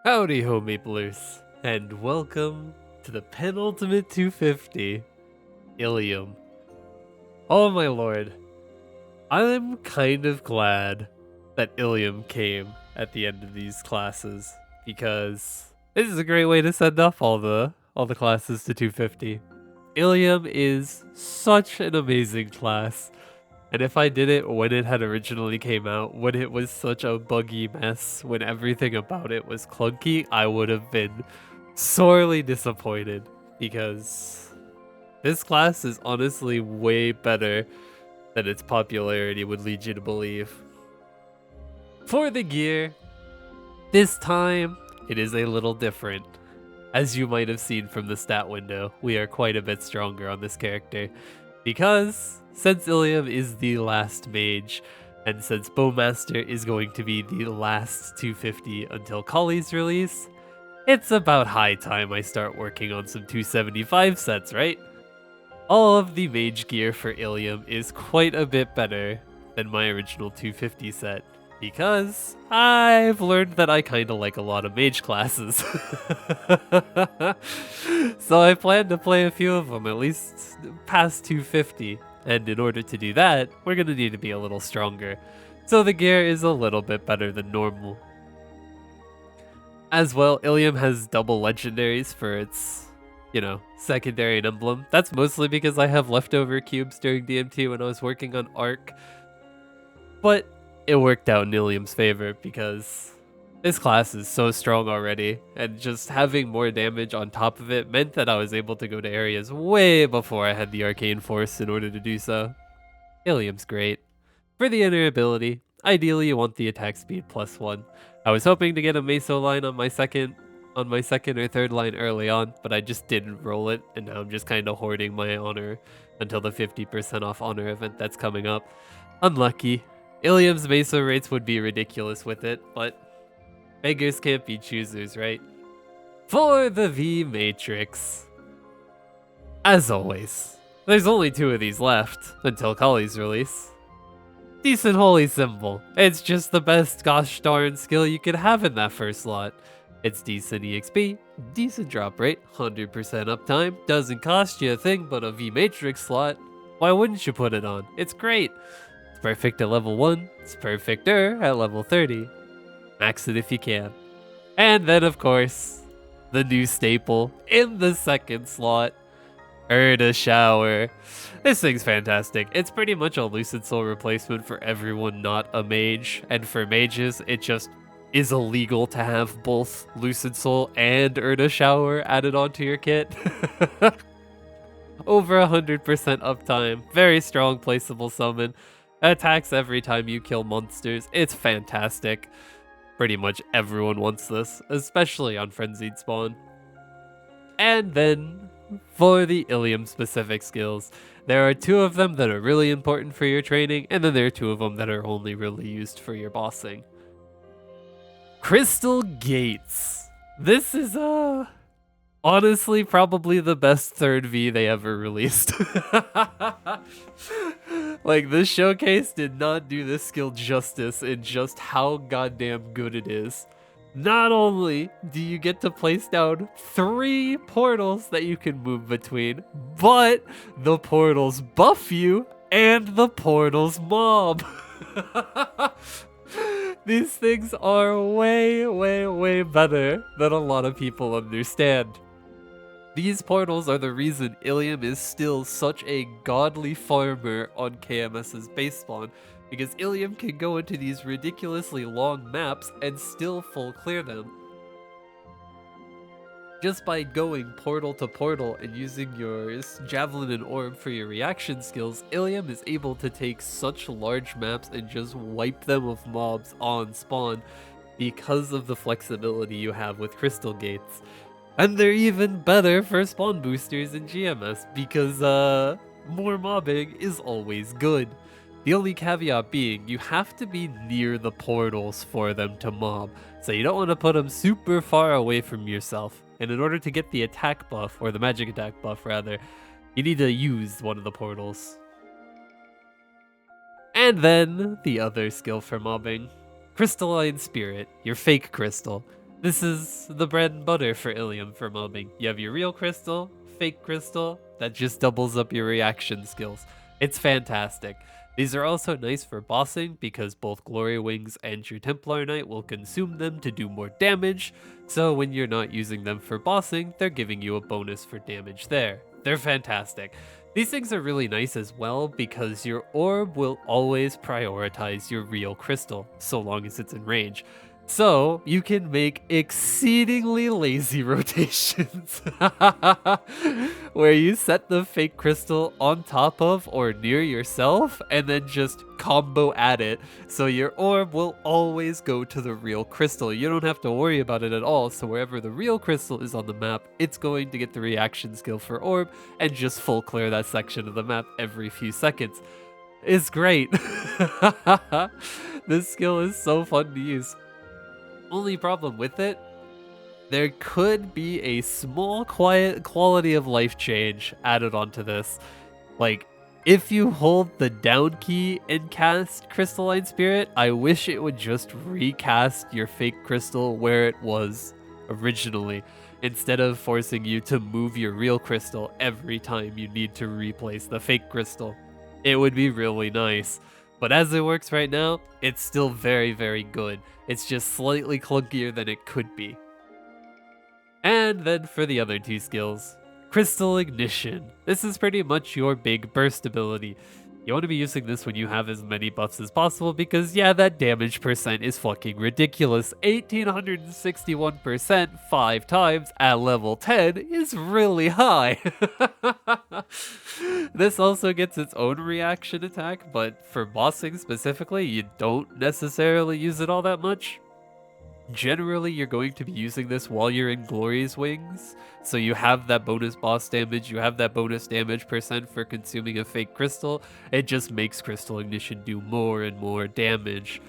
Howdy ho Maplers, and welcome to the penultimate 250, Illium. Oh my lord, I'm kind of glad that Illium came at the end of these classes, because this is a great way to send off all the classes to 250. Illium is such an amazing class. And if I did it when it had originally came out, when it was such a buggy mess, when everything about it was clunky, I would have been sorely disappointed because this class is honestly way better than its popularity would lead you to believe. For the gear, this time it is a little different. As you might have seen from the stat window, we are quite a bit stronger on this character because since Illium is the last mage, and since Bowmaster is going to be the last 250 until Kali's release, it's about high time I start working on some 275 sets, right? All of the mage gear for Illium is quite a bit better than my original 250 set, because I've learned that I kinda like a lot of mage classes. So I plan to play a few of them, at least past 250. And in order to do that, we're gonna need to be a little stronger. So the gear is a little bit better than normal. As well, Illium has double legendaries for its, secondary and emblem. That's mostly because I have leftover cubes during DMT when I was working on Arc. But it worked out in Illium's favor because this class is so strong already, and just having more damage on top of it meant that I was able to go to areas way before I had the Arcane Force in order to do so. Illium's great. For the inner ability, ideally you want the attack speed +1. I was hoping to get a Meso line on my second or third line early on, but I just didn't roll it, and now I'm just kind of hoarding my honor until the 50% off honor event that's coming up. Unlucky. Illium's Meso rates would be ridiculous with it, but beggars can't be choosers, right? For the V Matrix, as always, there's only 2 of these left until Kali's release. Decent holy symbol. It's just the best gosh darn skill you could have in that first slot. It's decent EXP, decent drop rate, 100% uptime, doesn't cost you a thing but a V Matrix slot. Why wouldn't you put it on? It's great. It's perfect at level 1, it's perfecter at level 30. Max it if you can. And then, of course, the new staple in the second slot, Erda Shower. This thing's fantastic. It's pretty much a Lucid Soul replacement for everyone not a mage, and for mages, it just is illegal to have both Lucid Soul and Erda Shower added onto your kit. Over 100% uptime, very strong placeable summon, attacks every time you kill monsters. It's fantastic. Pretty much everyone wants this, especially on Frenzied Spawn. And then, for the Illium specific skills, there are 2 of them that are really important for your training, and then there are 2 of them that are only really used for your bossing. Crystal Gates. This is, honestly probably the best third V they ever released. Like, this showcase did not do this skill justice in just how goddamn good it is. Not only do you get to place down 3 portals that you can move between, but the portals buff you and the portals mob. These things are way, way, way better than a lot of people understand. These portals are the reason Illium is still such a godly farmer on KMS's base spawn, because Illium can go into these ridiculously long maps and still full clear them. Just by going portal to portal and using your Javelin and Orb for your reaction skills, Illium is able to take such large maps and just wipe them of mobs on spawn because of the flexibility you have with Crystal Gates. And they're even better for spawn boosters in GMS because more mobbing is always good. The only caveat being, you have to be near the portals for them to mob, so you don't want to put them super far away from yourself. And in order to get the attack buff, or the magic attack buff rather, you need to use one of the portals. And then, the other skill for mobbing. Crystalline Spirit, your fake crystal. This is the bread and butter for Illium for mobbing. You have your real crystal, fake crystal, that just doubles up your reaction skills. It's fantastic. These are also nice for bossing because both Glory Wings and your Templar Knight will consume them to do more damage, so when you're not using them for bossing, they're giving you a bonus for damage there. They're fantastic. These things are really nice as well because your orb will always prioritize your real crystal, so long as it's in range. So you can make exceedingly lazy rotations where you set the fake crystal on top of or near yourself and then just combo at it. So your orb will always go to the real crystal. You don't have to worry about it at all. So wherever the real crystal is on the map, it's going to get the reaction skill for orb and just full clear that section of the map every few seconds. It's great. This skill is so fun to use. Only problem with it, there could be a small quiet quality of life change added onto this. Like, if you hold the down key and cast Crystalline Spirit, I wish it would just recast your fake crystal where it was originally, instead of forcing you to move your real crystal every time you need to replace the fake crystal. It would be really nice. But as it works right now, it's still very, very good. It's just slightly clunkier than it could be. And then for the other two skills, Crystal Ignition. This is pretty much your big burst ability. You want to be using this when you have as many buffs as possible because yeah, that damage percent is fucking ridiculous. 1861% 5 times at level 10 is really high. This also gets its own reaction attack, but for bossing specifically, you don't necessarily use it all that much. Generally, you're going to be using this while you're in Glory's Wings, so you have that bonus boss damage, you have that bonus damage percent for consuming a fake crystal. It just makes Crystal Ignition do more and more damage.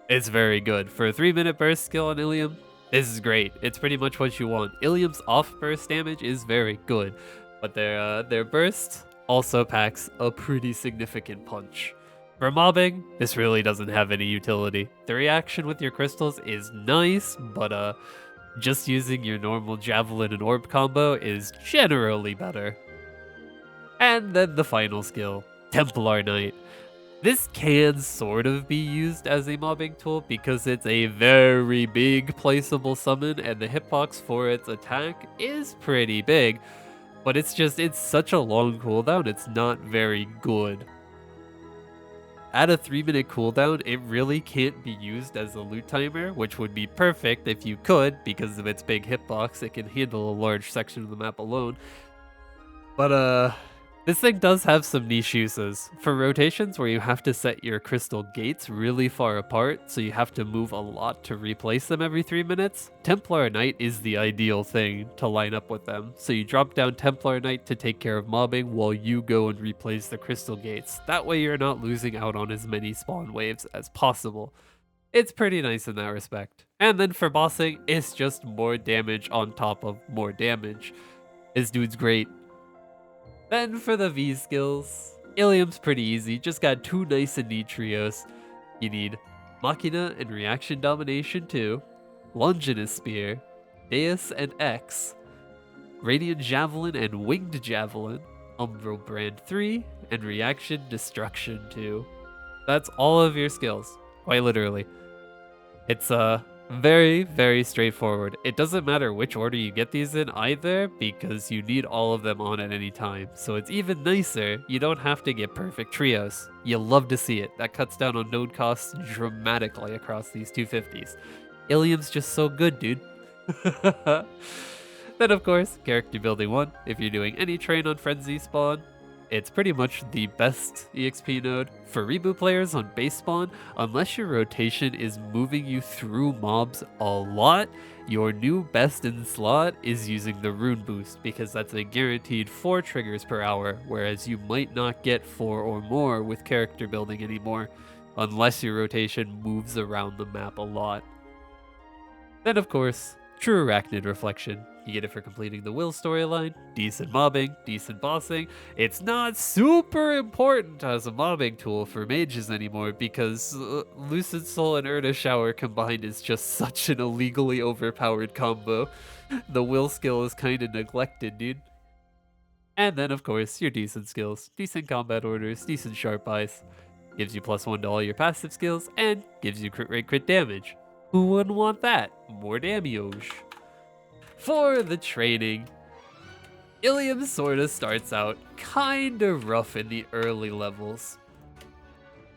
It's very good. For a 3-minute burst skill on Illium, this is great. It's pretty much what you want. Illium's off burst damage is very good, but their burst also packs a pretty significant punch. For mobbing, this really doesn't have any utility. The reaction with your crystals is nice, but just using your normal javelin and orb combo is generally better. And then the final skill, Templar Knight. This can sort of be used as a mobbing tool because it's a very big placeable summon and the hitbox for its attack is pretty big, but it's such a long cooldown, it's not very good. At a 3-minute cooldown, it really can't be used as a loot timer, which would be perfect if you could, because of its big hitbox, it can handle a large section of the map alone. But this thing does have some niche uses. For rotations where you have to set your crystal gates really far apart, so you have to move a lot to replace them every 3 minutes, Templar Knight is the ideal thing to line up with them. So you drop down Templar Knight to take care of mobbing while you go and replace the crystal gates. That way you're not losing out on as many spawn waves as possible. It's pretty nice in that respect. And then for bossing, it's just more damage on top of more damage. This dude's great. Then for the V skills, Illium's pretty easy, just got 2 nice and neat trios. You need Machina and Reaction Domination 2, Longinus Spear, Deus and X, Radiant Javelin and Winged Javelin, Umbral Brand 3, and Reaction Destruction 2. That's all of your skills, quite literally. It's very, very straightforward. It doesn't matter which order you get these in either, because you need all of them on at any time. So it's even nicer, you don't have to get perfect trios. You'll love to see it. That cuts down on node costs dramatically across these 250s. Illium's just so good, dude. Then of course, character building 1. If you're doing any train on Frenzy spawn, it's pretty much the best EXP node. For reboot players on base spawn, unless your rotation is moving you through mobs a lot, your new best in slot is using the rune boost, because that's a guaranteed 4 triggers per hour, whereas you might not get 4 or more with character building anymore, unless your rotation moves around the map a lot. Then of course, True Arachnid Reflection. You get it for completing the Will storyline, decent mobbing, decent bossing. It's not super important as a mobbing tool for mages anymore because Lucid Soul and Erda Shower combined is just such an illegally overpowered combo. The Will skill is kind of neglected, dude. And then, of course, your decent skills, decent combat orders, decent sharp eyes. Gives you +1 to all your passive skills, and gives you crit rate crit damage. Who wouldn't want that? More damage. For the training, Illium sorta starts out kinda rough in the early levels,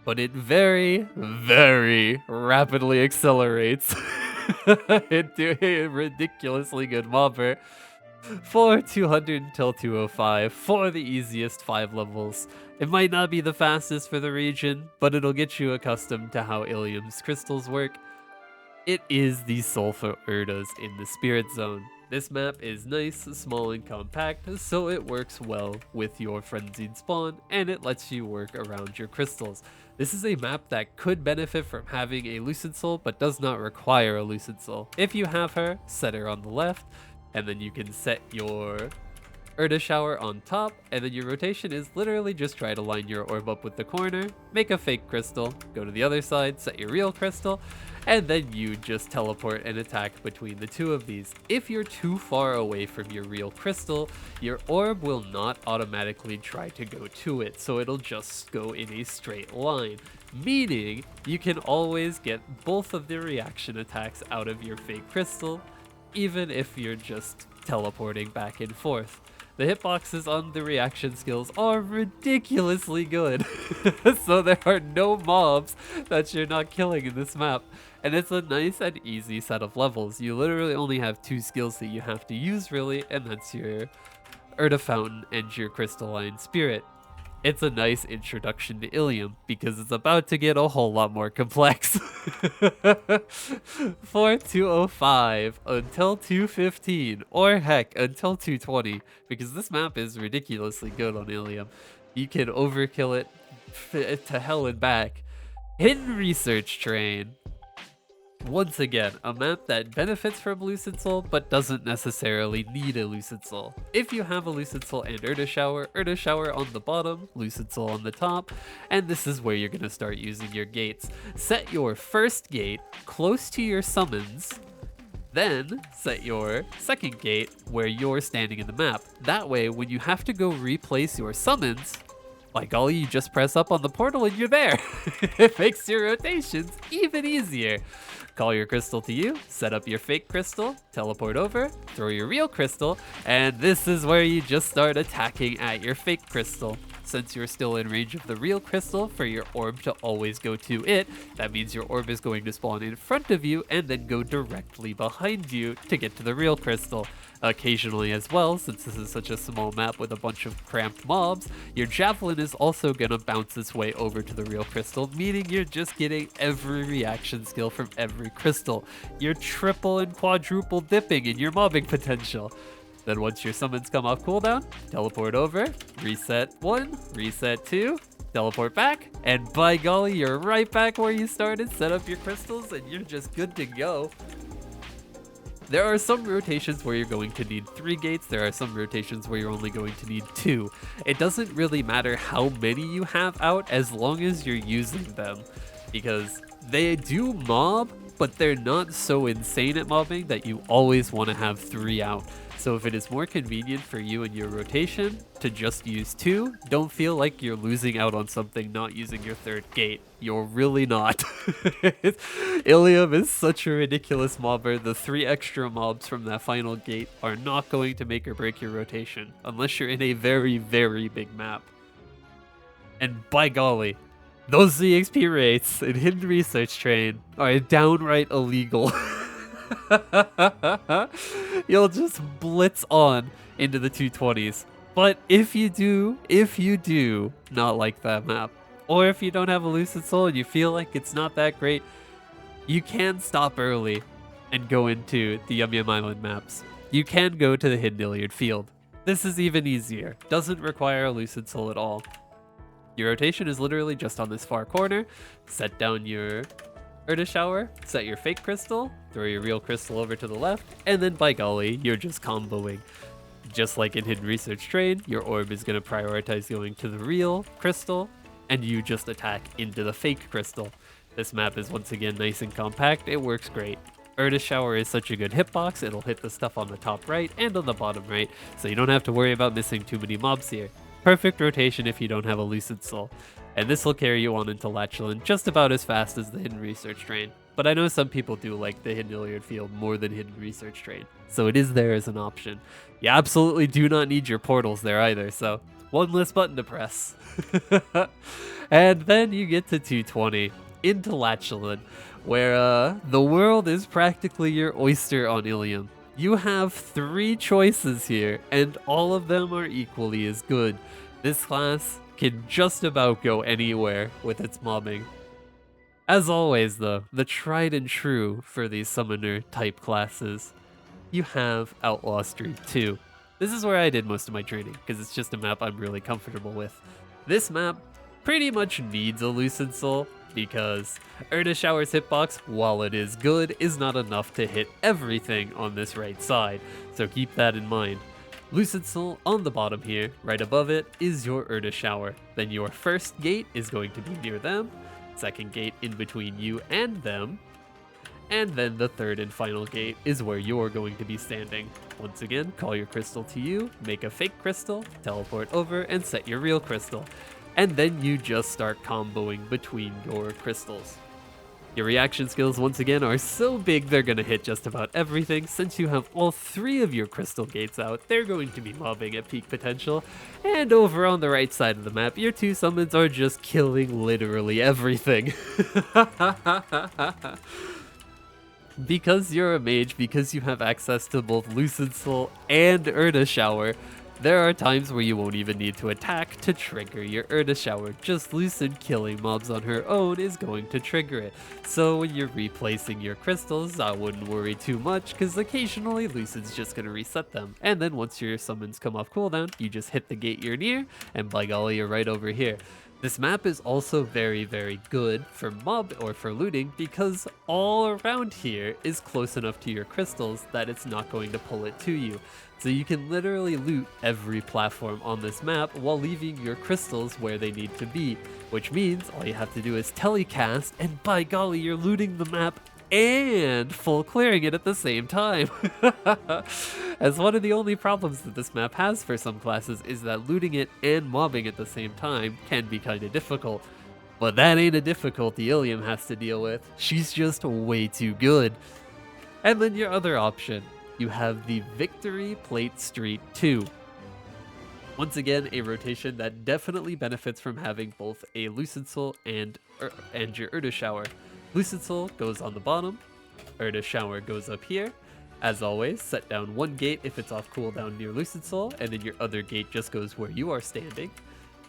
but it very, very rapidly accelerates into a ridiculously good mobber for 200 until 205 for the easiest 5 levels. It might not be the fastest for the region, but it'll get you accustomed to how Illium's crystals work. It is the soul for Erdas in the Spirit Zone. This map is nice, small, and compact, so it works well with your frenzied spawn, and it lets you work around your crystals. This is a map that could benefit from having a Lucid Soul, but does not require a Lucid Soul. If you have her, set her on the left, and then you can set your Erda Shower on top, and then your rotation is literally just try to line your orb up with the corner, make a fake crystal, go to the other side, set your real crystal, and then you just teleport and attack between the two of these. If you're too far away from your real crystal, your orb will not automatically try to go to it, so it'll just go in a straight line. Meaning, you can always get both of the reaction attacks out of your fake crystal, even if you're just teleporting back and forth. The hitboxes on the reaction skills are ridiculously good, so there are no mobs that you're not killing in this map, and it's a nice and easy set of levels. You literally only have 2 skills that you have to use really, and that's your Erda Fountain and your Crystalline Spirit. It's a nice introduction to Illium because it's about to get a whole lot more complex. For 205 until 215, or heck, until 220, because this map is ridiculously good on Illium. You can overkill it to hell and back. Hidden Research Train. Once again, a map that benefits from Lucid Soul, but doesn't necessarily need a Lucid Soul. If you have a Lucid Soul and Erda Shower on the bottom, Lucid Soul on the top, and this is where you're going to start using your gates. Set your first gate close to your summons, then set your second gate where you're standing in the map. That way, when you have to go replace your summons, by golly, you just press up on the portal and you're there. It makes your rotations even easier. Call your crystal to you, set up your fake crystal, teleport over, throw your real crystal, and this is where you just start attacking at your fake crystal. Since you're still in range of the real crystal for your orb to always go to it, that means your orb is going to spawn in front of you and then go directly behind you to get to the real crystal. Occasionally as well, since this is such a small map with a bunch of cramped mobs, your javelin is also gonna bounce its way over to the real crystal, meaning you're just getting every reaction skill from every crystal. You're triple and quadruple dipping in your mobbing potential. Then once your summons come off cooldown, teleport over, reset 1, reset 2, teleport back, and by golly, you're right back where you started, set up your crystals, and you're just good to go. There are some rotations where you're going to need 3 gates, there are some rotations where you're only going to need 2. It doesn't really matter how many you have out as long as you're using them, because they do mob, but they're not so insane at mobbing that you always want to have 3 out. So if it is more convenient for you in your rotation to just use 2, don't feel like you're losing out on something not using your 3rd gate. You're really not. Illium is such a ridiculous mobber. The 3 extra mobs from that final gate are not going to make or break your rotation, unless you're in a very, very big map. And by golly, those EXP rates in Hidden Research Train are downright illegal. You'll just blitz on into the 220s. But if you do not like that map, or if you don't have a Lucid Soul and you feel like it's not that great, you can stop early and go into the Yum Yum Island maps. You can go to the Hidden Hilliard field. This is even easier. Doesn't require a Lucid Soul at all. Your rotation is literally just on this far corner. Set down your Erda Shower, set your fake crystal, throw your real crystal over to the left, and then by golly, you're just comboing. Just like in Hidden Research Trade, your orb is going to prioritize going to the real crystal, and you just attack into the fake crystal. This map is once again nice and compact, it works great. Erda Shower is such a good hitbox, it'll hit the stuff on the top right and on the bottom right, so you don't have to worry about missing too many mobs here. Perfect rotation if you don't have a Lucid Soul. And this will carry you on into Latchlin just about as fast as the Hidden Research Train. But I know some people do like the Hidden Hilliard field more than Hidden Research Train, so it is there as an option. You absolutely do not need your portals there either, so one less button to press. And then you get to 220, into Latchlin, where the world is practically your oyster on Illium. You have 3 choices here, and all of them are equally as good. This class can just about go anywhere with its mobbing. As always though, the tried and true for these summoner type classes, you have Outlaw Street 2. This is where I did most of my training, because it's just a map I'm really comfortable with. This map pretty much needs a Lucid Soul, because Erda Shower's hitbox, while it is good, is not enough to hit everything on this right side, so keep that in mind. Lucid Soul on the bottom here, right above it, is your Erda Shower. Then your first gate is going to be near them, second gate in between you and them, and then the third and final gate is where you're going to be standing. Once again, call your crystal to you, make a fake crystal, teleport over, and set your real crystal. And then you just start comboing between your crystals. Your reaction skills once again are so big they're gonna hit just about everything. Since you have all 3 of your crystal gates out, they're going to be mobbing at peak potential. And over on the right side of the map, your 2 summons are just killing literally everything. Because you're a mage, because you have access to both Lucid Soul and Erda Shower, there are times where you won't even need to attack to trigger your Erda Shower. Just Lucid killing mobs on her own is going to trigger it. So when you're replacing your crystals, I wouldn't worry too much, because occasionally Lucid's just going to reset them. And then once your summons come off cooldown, you just hit the gate you're near, and by golly, you're right over here. This map is also very, very good for mob or for looting, because all around here is close enough to your crystals that it's not going to pull it to you. So you can literally loot every platform on this map while leaving your crystals where they need to be, which means all you have to do is telecast, and by golly, you're looting the map and full clearing it at the same time. As one of the only problems that this map has for some classes is that looting it and mobbing at the same time can be kind of difficult. But that ain't a difficulty Illium has to deal with. She's just way too good. And then your other option, you have the Victory Plate Street 2. Once again, a rotation that definitely benefits from having both a Lucid Soul and your Erda Shower. Lucid Soul goes on the bottom, Erda Shower goes up here. As always, set down one gate if it's off cooldown near Lucid Soul, and then your other gate just goes where you are standing.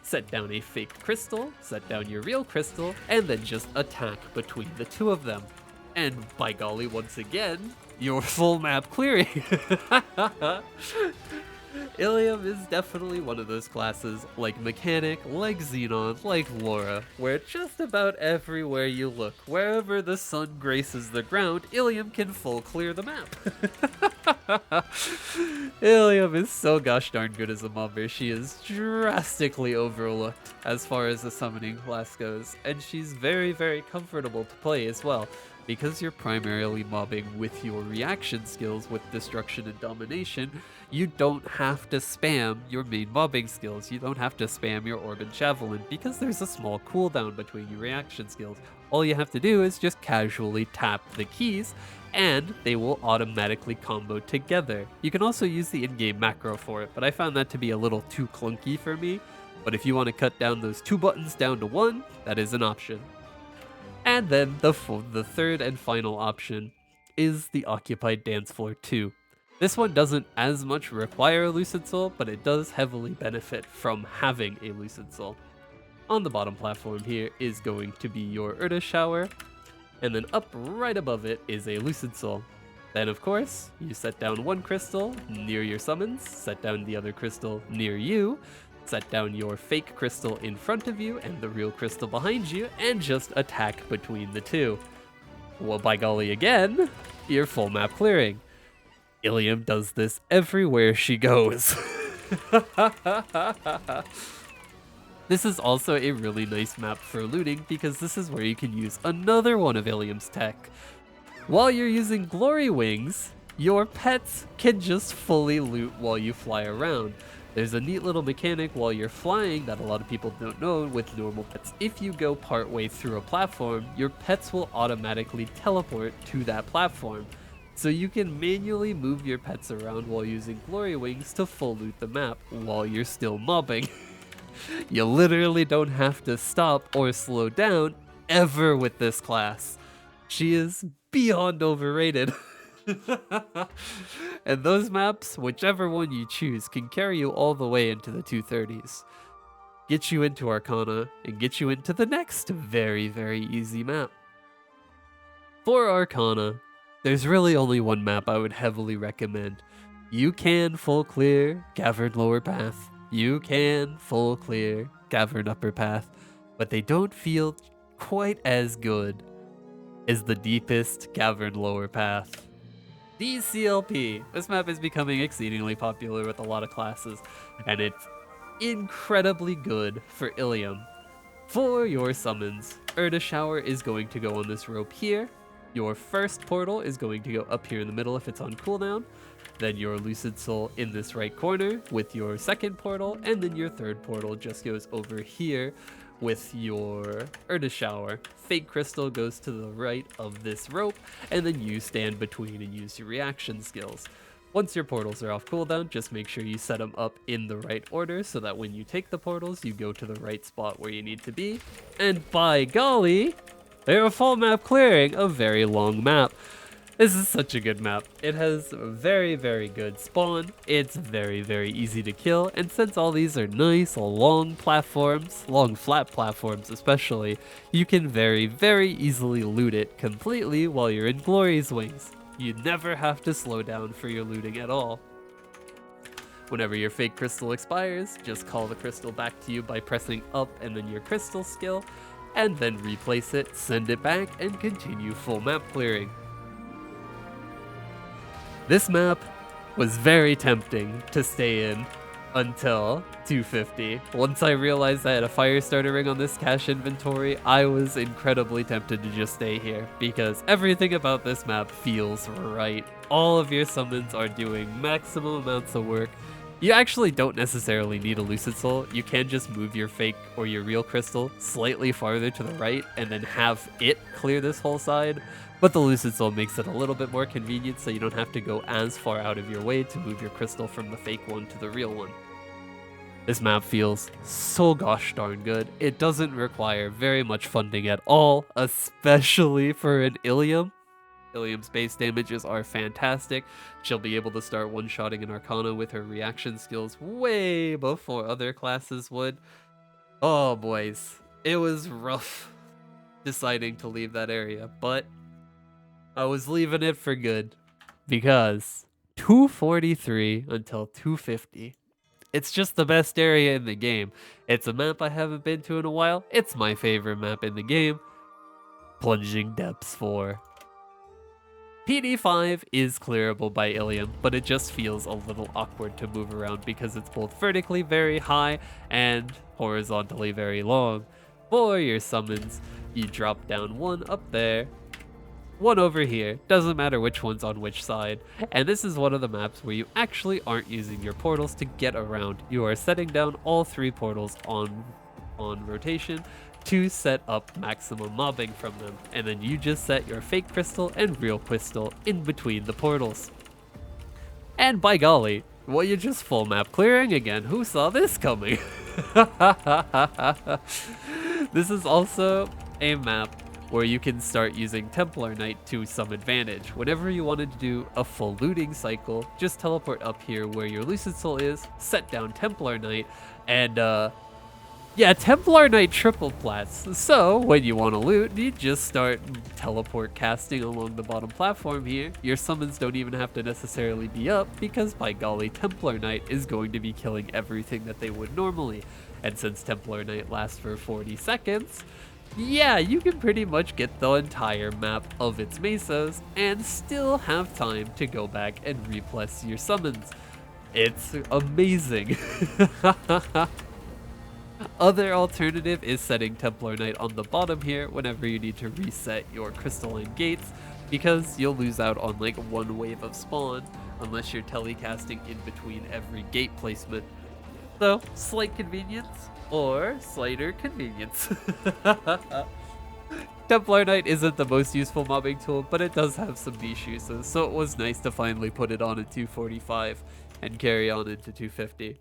Set down a fake crystal, set down your real crystal, and then just attack between the 2 of them. And by golly, once again, your full map clearing. Illium is definitely one of those classes, like Mechanic, like Xenon, like Laura, where just about everywhere you look, wherever the sun graces the ground, Illium can full clear the map. Illium is so gosh darn good as a mobber. She is drastically overlooked as far as the summoning class goes, and she's very, very comfortable to play as well. Because you're primarily mobbing with your reaction skills with Destruction and Domination, you don't have to spam your main mobbing skills. You don't have to spam your Orb and Javelin, because there's a small cooldown between your reaction skills. All you have to do is just casually tap the keys, and they will automatically combo together. You can also use the in-game macro for it, but I found that to be a little too clunky for me. But if you want to cut down those 2 buttons down to 1, that is an option. And then the third and final option is the Occupied Dance Floor 2. This one doesn't as much require a Lucid Soul, but it does heavily benefit from having a Lucid Soul. On the bottom platform here is going to be your Erda Shower, and then up right above it is a Lucid Soul. Then of course, you set down one crystal near your summons, set down the other crystal near you, set down your fake crystal in front of you and the real crystal behind you, and just attack between the 2. Well, by golly again, you're full map clearing. Illium does this everywhere she goes. This is also a really nice map for looting because this is where you can use another one of Illium's tech. While you're using Glory Wings, your pets can just fully loot while you fly around. There's a neat little mechanic while you're flying that a lot of people don't know with normal pets. If you go partway through a platform, your pets will automatically teleport to that platform. So you can manually move your pets around while using Glory Wings to full loot the map while you're still mobbing. You literally don't have to stop or slow down ever with this class. She is beyond overrated. And those maps, whichever one you choose, can carry you all the way into the 230s. Get you into Arcana, and get you into the next very, very easy map. For Arcana, there's really only one map I would heavily recommend. You can full clear Cavern Lower Path. You can full clear Cavern Upper Path, but they don't feel quite as good as the deepest Cavern Lower Path. DCLP. This map is becoming exceedingly popular with a lot of classes, and it's incredibly good for Illium. For your summons, Erda Shower is going to go on this rope here. Your first portal is going to go up here in the middle if it's on cooldown. Then your Lucid Soul in this right corner with your second portal, and then your third portal just goes over here with your Erda Shower. Fake Crystal goes to the right of this rope, and then you stand between and use your reaction skills. Once your portals are off cooldown, just make sure you set them up in the right order so that when you take the portals, you go to the right spot where you need to be. And by golly, they're a full map clearing a very long map. This is such a good map. It has very, very good spawn. It's very, very easy to kill. And since all these are nice, long platforms, long flat platforms especially, you can very, very easily loot it completely while you're in Glory's Wings. You never have to slow down for your looting at all. Whenever your fake crystal expires, just call the crystal back to you by pressing up and then your crystal skill, and then replace it, send it back, and continue full map clearing. This map was very tempting to stay in until 250. Once I realized I had a fire starter ring on this cache inventory, I was incredibly tempted to just stay here because everything about this map feels right. All of your summons are doing maximum amounts of work. You actually don't necessarily need a Lucid Soul. You can just move your fake or your real crystal slightly farther to the right and then have it clear this whole side. But the Lucid Soul makes it a little bit more convenient so you don't have to go as far out of your way to move your crystal from the fake one to the real one. This map feels so gosh darn good. It doesn't require very much funding at all, especially for an Illium. Illium's base damages are fantastic. She'll be able to start one-shotting an Arcana with her reaction skills way before other classes would. Oh boys, it was rough deciding to leave that area, but I was leaving it for good because 243 until 250. It's just the best area in the game. It's a map I haven't been to in a while. It's my favorite map in the game. Plunging Depths 4. PD5 is clearable by Illium, but it just feels a little awkward to move around because it's both vertically very high and horizontally very long. For your summons, you drop down one up there, one over here, doesn't matter which one's on which side, and this is one of the maps where you actually aren't using your portals to get around. You are setting down all three portals on rotation to set up maximum mobbing from them, and then you just set your fake crystal and real crystal in between the portals. And by golly, well, you're just full map clearing again. Who saw this coming? This is also a map where you can start using Templar Knight to some advantage. Whenever you wanted to do a full looting cycle, just teleport up here where your Lucid Soul is, set down Templar Knight, and yeah, Templar Knight triple plats. So when you want to loot, you just start teleport casting along the bottom platform here. Your summons don't even have to necessarily be up because by golly, Templar Knight is going to be killing everything that they would normally. And since Templar Knight lasts for 40 seconds, yeah, you can pretty much get the entire map of its mesas and still have time to go back and repless your summons. It's amazing. Other alternative is setting Templar Knight on the bottom here whenever you need to reset your crystalline gates, because you'll lose out on like one wave of spawn unless you're telecasting in between every gate placement. So, slight convenience or slighter convenience. Templar Knight isn't the most useful mobbing tool, but it does have some niche uses, so it was nice to finally put it on at 245 and carry on into 250.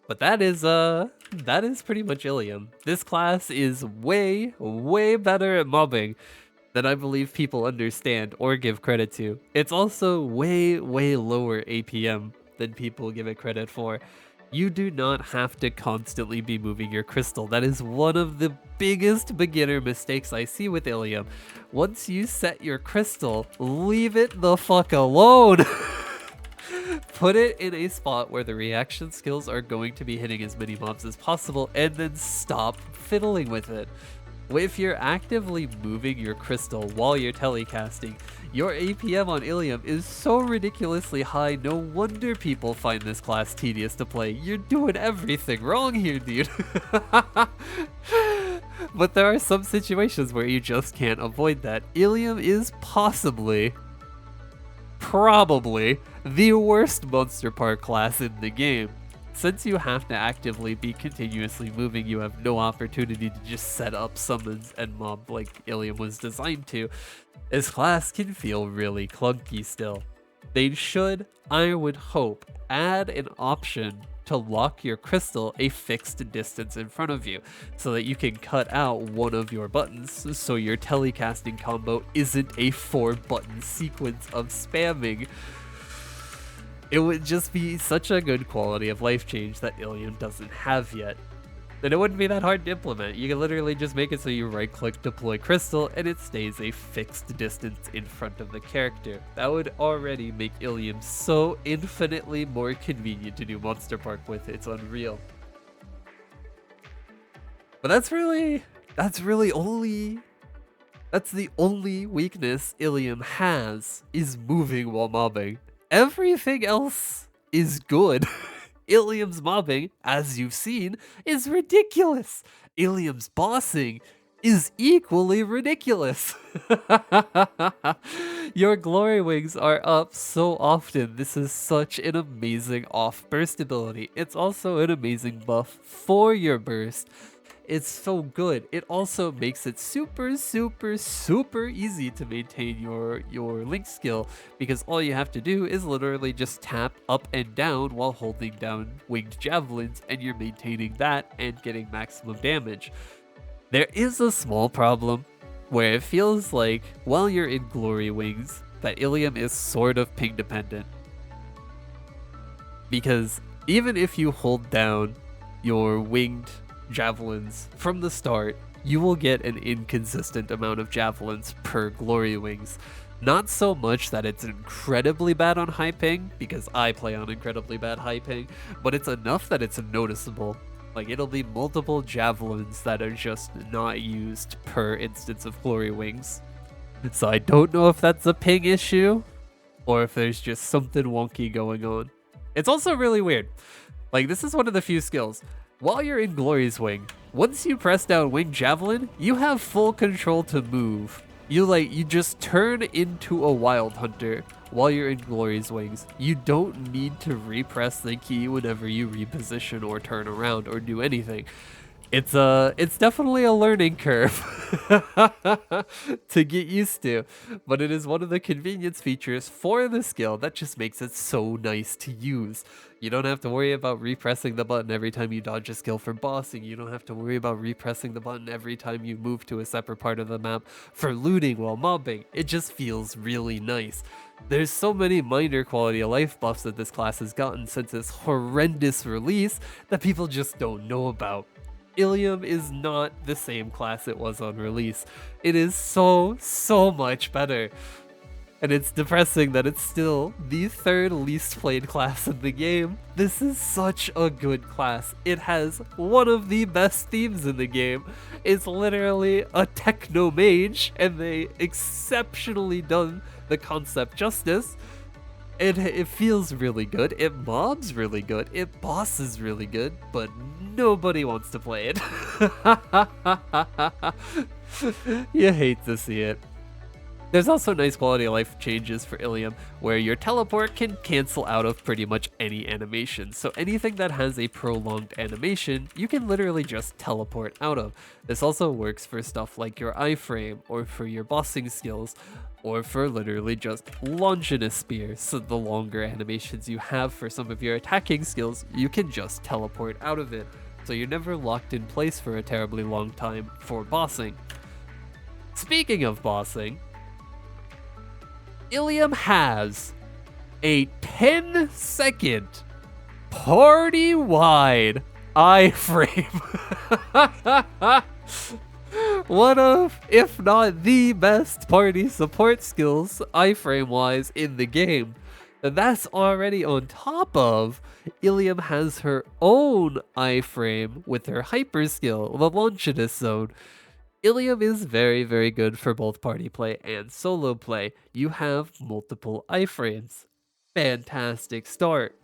But that is pretty much Illium. This class is way, way better at mobbing than I believe people understand or give credit to. It's also way, way lower APM than people give it credit for. You do not have to constantly be moving your crystal. That is one of the biggest beginner mistakes I see with Illium. Once you set your crystal, leave it the fuck alone. Put it in a spot where the reaction skills are going to be hitting as many mobs as possible, and then stop fiddling with it. If you're actively moving your crystal while you're telecasting, your APM on Illium is so ridiculously high, no wonder people find this class tedious to play. You're doing everything wrong here, dude. But there are some situations where you just can't avoid that. Illium is probably the worst monster part class in the game. Since you have to actively be continuously moving, you have no opportunity to just set up summons and mob like Illium was designed to. This class can feel really clunky still. They should, I would hope, add an option to lock your crystal a fixed distance in front of you, so that you can cut out one of your buttons, so your telecasting combo isn't a 4-button sequence of spamming. It would just be such a good quality of life change that Illium doesn't have yet. And it wouldn't be that hard to implement. You can literally just make it so you right-click deploy crystal and it stays a fixed distance in front of the character. That would already make Illium so infinitely more convenient to do Monster Park with. It's unreal. But that's the only weakness Illium has, is moving while mobbing. Everything else is good. Illium's mobbing, as you've seen, is ridiculous. Illium's bossing is equally ridiculous. Your glory wings are up so often. This is such an amazing off burst ability. It's also an amazing buff for your burst. It's so good. It also makes it super easy to maintain your link skill, because all you have to do is literally just tap up and down while holding down winged javelins, and you're maintaining that and getting maximum damage. There is a small problem where it feels like while you're in glory wings that Illium is sort of ping dependent, because even if you hold down your winged javelins from the start, you will get an inconsistent amount of javelins per glory wings. Not so much that it's incredibly bad on high ping, because I play on incredibly bad high ping, but it's enough that it's noticeable. Like, it'll be multiple javelins that are just not used per instance of glory wings. So I don't know if that's a ping issue or if there's just something wonky going on. It's also really weird. Like, this is one of the few skills. While you're in Glory's Wing, once you press down Wing Javelin, you have full control to move. You just turn into a Wild Hunter while you're in Glory's Wings. You don't need to repress the key whenever you reposition or turn around or do anything. It's definitely a learning curve to get used to, but it is one of the convenience features for the skill that just makes it so nice to use. You don't have to worry about repressing the button every time you dodge a skill for bossing. You don't have to worry about repressing the button every time you move to a separate part of the map for looting while mobbing. It just feels really nice. There's so many minor quality of life buffs that this class has gotten since its horrendous release that people just don't know about. Illium is not the same class it was on release. It is so much better. And it's depressing that it's still the third least played class in the game. This is such a good class. It has one of the best themes in the game. It's literally a techno mage, and they exceptionally done the concept justice. It feels really good, it mobs really good, it bosses really good, but nobody wants to play it. You hate to see it. There's also nice quality of life changes for Illium, where your teleport can cancel out of pretty much any animation. So anything that has a prolonged animation, you can literally just teleport out of. This also works for stuff like your iframe, or for your bossing skills, or for literally just launching a spear. So the longer animations you have for some of your attacking skills, you can just teleport out of it. So you're never locked in place for a terribly long time for bossing. Speaking of bossing, Illium has a 10-second party-wide iframe. One of, if not the best party support skills iframe-wise in the game. And that's already on top of Illium has her own iframe with her hyper skill, the Longinus Zone. Illium is very, very good for both party play and solo play. You have multiple iframes. Fantastic start.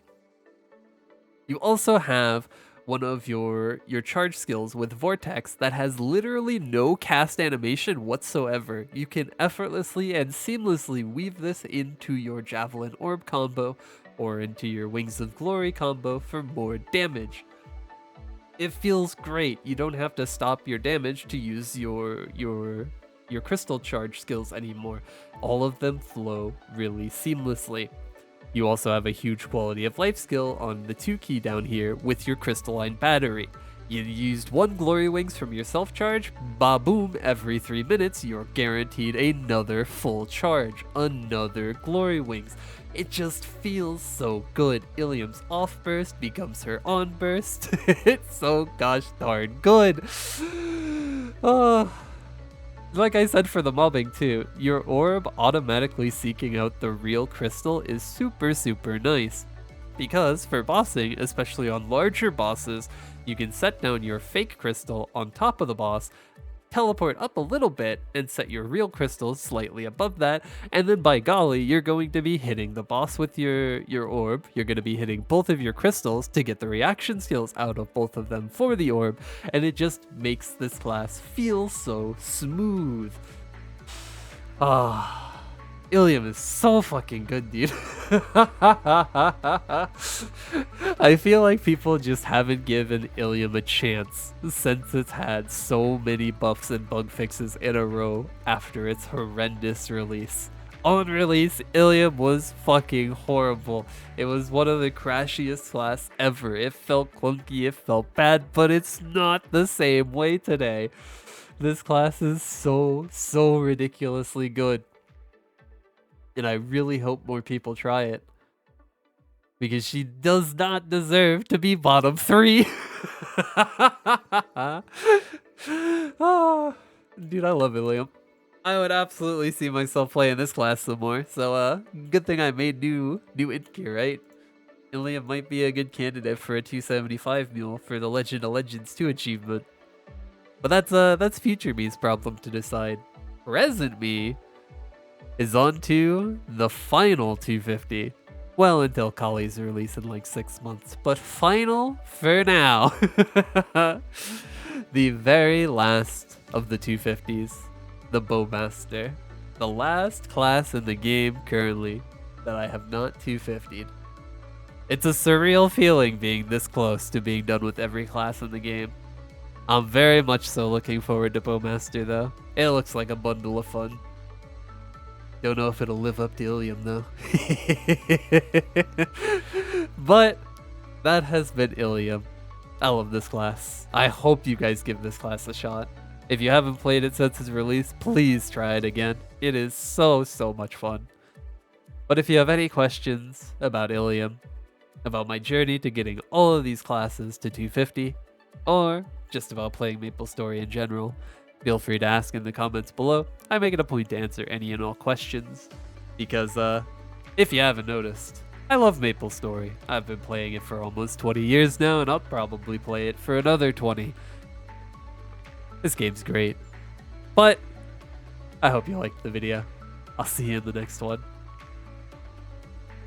You also have one of your charge skills with Vortex that has literally no cast animation whatsoever. You can effortlessly and seamlessly weave this into your Javelin Orb combo or into your Wings of Glory combo for more damage. It feels great. You don't have to stop your damage to use your crystal charge skills anymore. All of them flow really seamlessly. You also have a huge quality of life skill on the 2 key down here with your crystalline battery. You used 1 glory wings from your self charge, ba-boom, every 3 minutes you're guaranteed another full charge, another glory wings. It just feels so good. Illium's off burst becomes her on burst. It's so gosh darn good. Like I said for the mobbing too, your orb automatically seeking out the real crystal is super, super nice. Because for bossing, especially on larger bosses, you can set down your fake crystal on top of the boss, teleport up a little bit, and set your real crystal slightly above that, and then by golly, you're going to be hitting the boss with your orb, you're going to be hitting both of your crystals to get the reaction skills out of both of them for the orb, and it just makes this class feel so smooth. Illium is so fucking good, dude. I feel like people just haven't given Illium a chance since it's had so many buffs and bug fixes in a row after its horrendous release. On release, Illium was fucking horrible. It was one of the crashiest class ever. It felt clunky, it felt bad, but it's not the same way today. This class is so ridiculously good. And I really hope more people try it. Because she does not deserve to be bottom 3. Dude, I love Illium. I would absolutely see myself playing this class some more. So, good thing I made new int gear, right? Illium might be a good candidate for a 275 mule for the Legend of Legends 2 achievement. But that's future me's problem to decide. Present me is on to the final 250. Well, until Kali's release in like 6 months, but final for now. The very last of the 250s, the Bowmaster. The last class in the game currently that I have not 250'd. It's a surreal feeling being this close to being done with every class in the game. I'm very much so looking forward to Bowmaster though. It looks like a bundle of fun. Don't know if it'll live up to Illium though. But that has been Illium. I love this class. I hope you guys give this class a shot. If you haven't played it since its release, please try it again. It is so much fun. But if you have any questions about Illium, about my journey to getting all of these classes to 250, or just about playing MapleStory in general, feel free to ask in the comments below. I make it a point to answer any and all questions. because if you haven't noticed, I love MapleStory. I've been playing it for almost 20 years now, and I'll probably play it for another 20. This game's great. But I hope you liked the video. I'll see you in the next one.